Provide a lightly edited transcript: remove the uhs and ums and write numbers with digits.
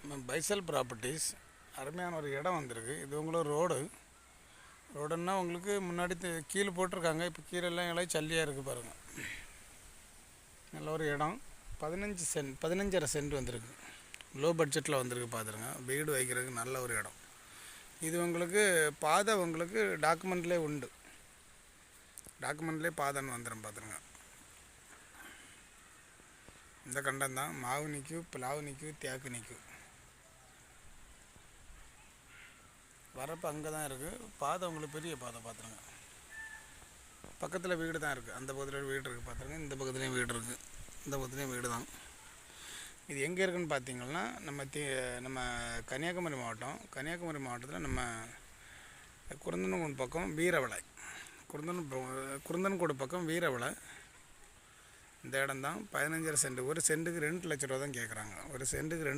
நம்ம பைசல் ப்ராப்பர்ட்டிஸ் அருமையான ஒரு இடம் வந்திருக்கு. இது உங்களுக்கு ரோடுன்னா உங்களுக்கு முன்னாடி கீழே போட்டிருக்காங்க. இப்போ கீழெல்லாம் எல்லாம் சல்லியாக இருக்குது பாருங்கள். நல்ல ஒரு இடம். 15.5 சென்ட் வந்திருக்கு. லோ பட்ஜெட்டில் வந்திருக்கு பார்த்துருங்க. வீடு வைக்கிறதுக்கு நல்ல ஒரு இடம். இது உங்களுக்கு பாதை உங்களுக்கு டாக்குமெண்ட்லேயே உண்டு. டாக்குமெண்ட்லேயே பாதைன்னு வந்துடும் பார்த்துருங்க. இந்த கண்டம் தான் மாவு நிற்கும், பிளாவு நிற்கும், தேக்கு நிற்கும். வரப்பு அங்கே தான் இருக்குது. பாதை உங்களுக்கு பெரிய பாதை பார்த்துருங்க. பக்கத்தில் வீடு தான் இருக்குது. அந்த பக்கத்தில் வீடு இருக்குது பார்த்துருங்க. இந்த பக்கத்துலேயும் வீடு இருக்குது. இந்த பக்கத்துலேயும் வீடு தான். இது எங்கே இருக்குதுன்னு பார்த்தீங்கன்னா நம்ம கன்னியாகுமரி மாவட்டத்தில் நம்ம குருந்தன்கோடு பக்கம் வீரவளை, குருந்தன்கோடு பக்கம் வீரவளை இந்த இடம் தான். 15.5 சென்ட். ஒரு சென்ட்டுக்கு 2 லட்ச ரூபா தான் கேட்குறாங்க. ஒரு சென்ட்டுக்கு 2